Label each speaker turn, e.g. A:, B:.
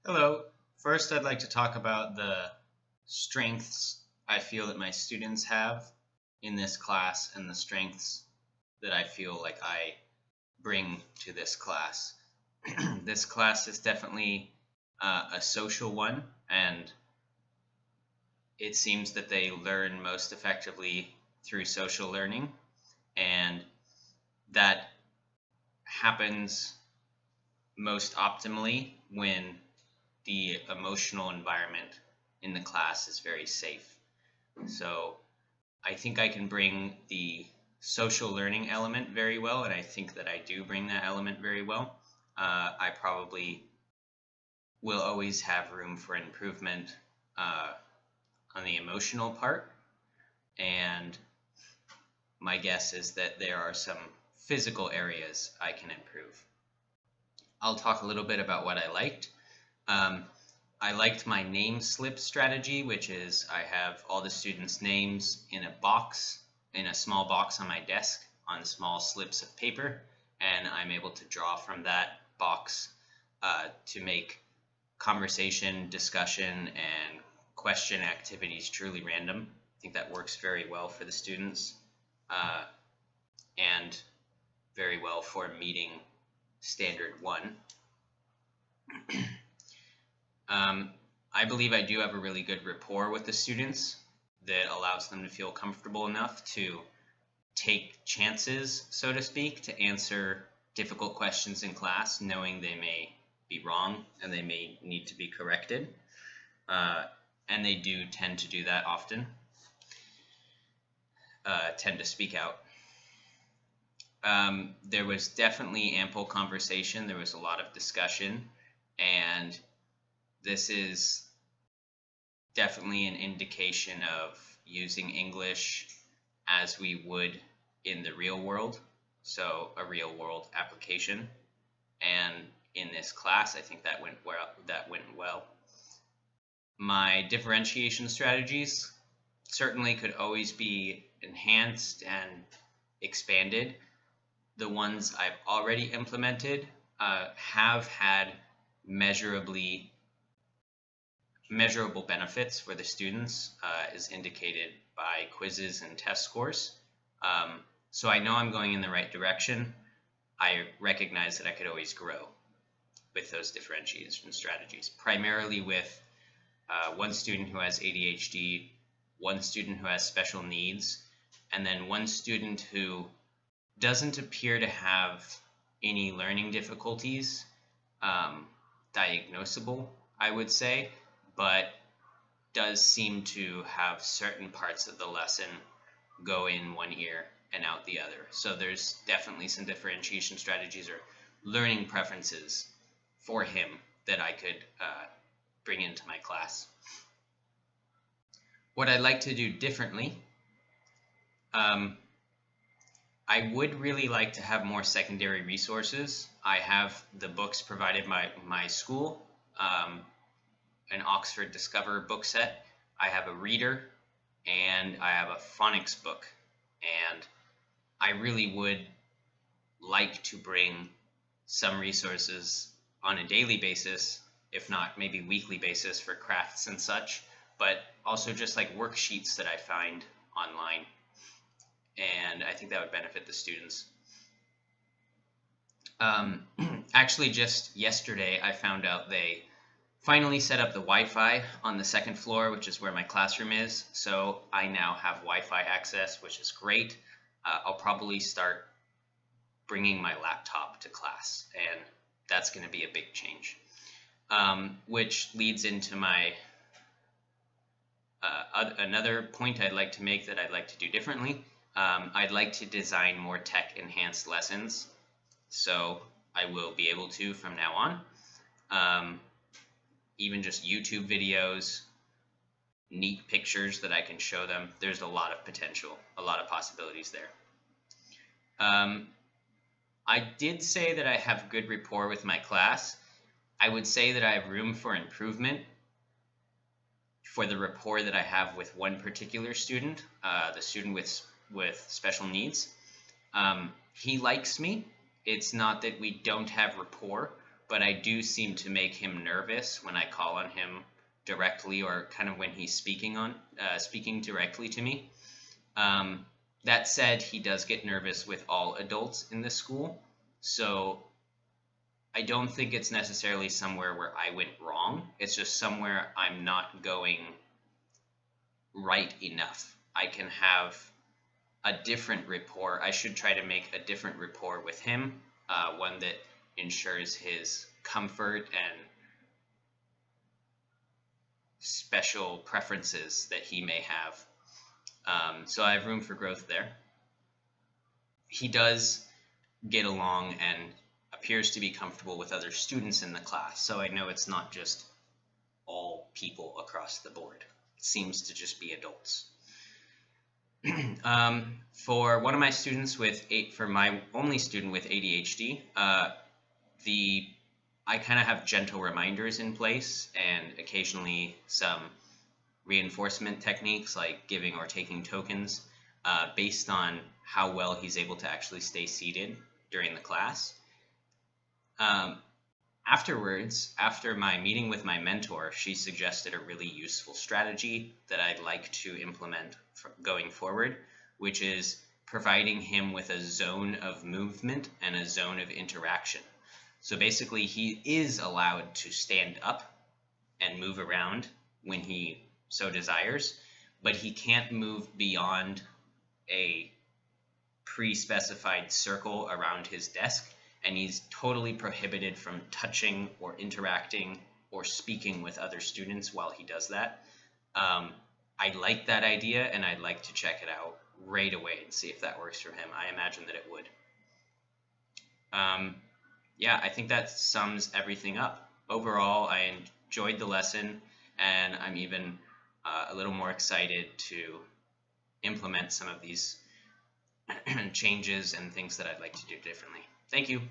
A: Hello. First, I'd like to talk about the strengths I feel that my students have in this class and the strengths that I feel like I bring to this class. This class is definitely a social one, and it seems that they learn most effectively through social learning, and that happens most optimally when the emotional environment in the class is very safe. So I think I can bring the social learning element very well, and I think that I do bring that element very well. I probably will always have room for improvement uh, on the emotional part, and my guess is that there are some physical areas I can improve. I'll talk a little bit about what I liked. Um, I liked my name slip strategy, which is I have all the students' names in a box, in a small box on my desk on small slips of paper, and I'm able to draw from that box to make conversation, discussion, and question activities truly random. I think that works very well for the students uh, and very well for meeting standard one. Um, I believe I do have a really good rapport with the students that allows them to feel comfortable enough to take chances, so to speak, to answer difficult questions in class, knowing they may be wrong and they may need to be corrected. Uh, and they do tend to do that often, tend to speak out. There was definitely ample conversation. There was a lot of discussion, and this is definitely an indication of using English as we would in the real world, so a real world application. And in this class, I think that went well. My differentiation strategies certainly could always be enhanced and expanded. The ones I've already implemented have had measurable benefits for the students, is indicated by quizzes and test scores. So I know I'm going in the right direction. I recognize that I could always grow with those differentiation strategies, primarily with one student who has ADHD, one student who has special needs, and then one student who doesn't appear to have any learning difficulties, diagnosable, I would say, but does seem to have certain parts of the lesson go in one ear and out the other. So there's definitely some differentiation strategies or learning preferences for him that I could bring into my class. What I'd like to do differently, I would really like to have more secondary resources. I have the books provided by my school, an Oxford Discover book set. I have a reader, and I have a phonics book. And I really would like to bring some resources on a daily basis, if not maybe weekly basis, for crafts and such, but also just like worksheets that I find online. And I think that would benefit the students. Actually, just yesterday, I found out they finally set up the Wi-Fi on the second floor, which is where my classroom is. So I now have Wi-Fi access, which is great. I'll probably start bringing my laptop to class, and that's going to be a big change. Which leads into my another point I'd like to make that I'd like to do differently. I'd like to design more tech-enhanced lessons, so I will be able to from now on. Even just YouTube videos, neat pictures that I can show them. There's a lot of potential, a lot of possibilities there. I did say that I have good rapport with my class. I would say that I have room for improvement for the rapport that I have with one particular student, the student with special needs. He likes me. It's not that we don't have rapport, but I do seem to make him nervous when I call on him directly, or kind of when he's speaking directly to me. That said, he does get nervous with all adults in the school, so I don't think it's necessarily somewhere where I went wrong. It's just somewhere I'm not going right enough. I can have a different rapport. I should try to make a different rapport with him, one that ensures his comfort and special preferences that he may have. So I have room for growth there. He does get along and appears to be comfortable with other students in the class, so I know it's not just all people across the board. It seems to just be adults. For one of my students for my only student with ADHD, I kind of have gentle reminders in place, and occasionally some reinforcement techniques like giving or taking tokens based on how well he's able to actually stay seated during the class. Afterwards, after my meeting with my mentor, she suggested a really useful strategy that I'd like to implement going forward, which is providing him with a zone of movement and a zone of interaction. So basically, he is allowed to stand up and move around when he so desires, but he can't move beyond a pre-specified circle around his desk, and he's totally prohibited from touching or interacting or speaking with other students while he does that. I like that idea, and I'd like to check it out right away and see if that works for him. I imagine that it would. Yeah, I think that sums everything up. Overall, I enjoyed the lesson, and I'm even a little more excited to implement some of these changes and things that I'd like to do differently. Thank you.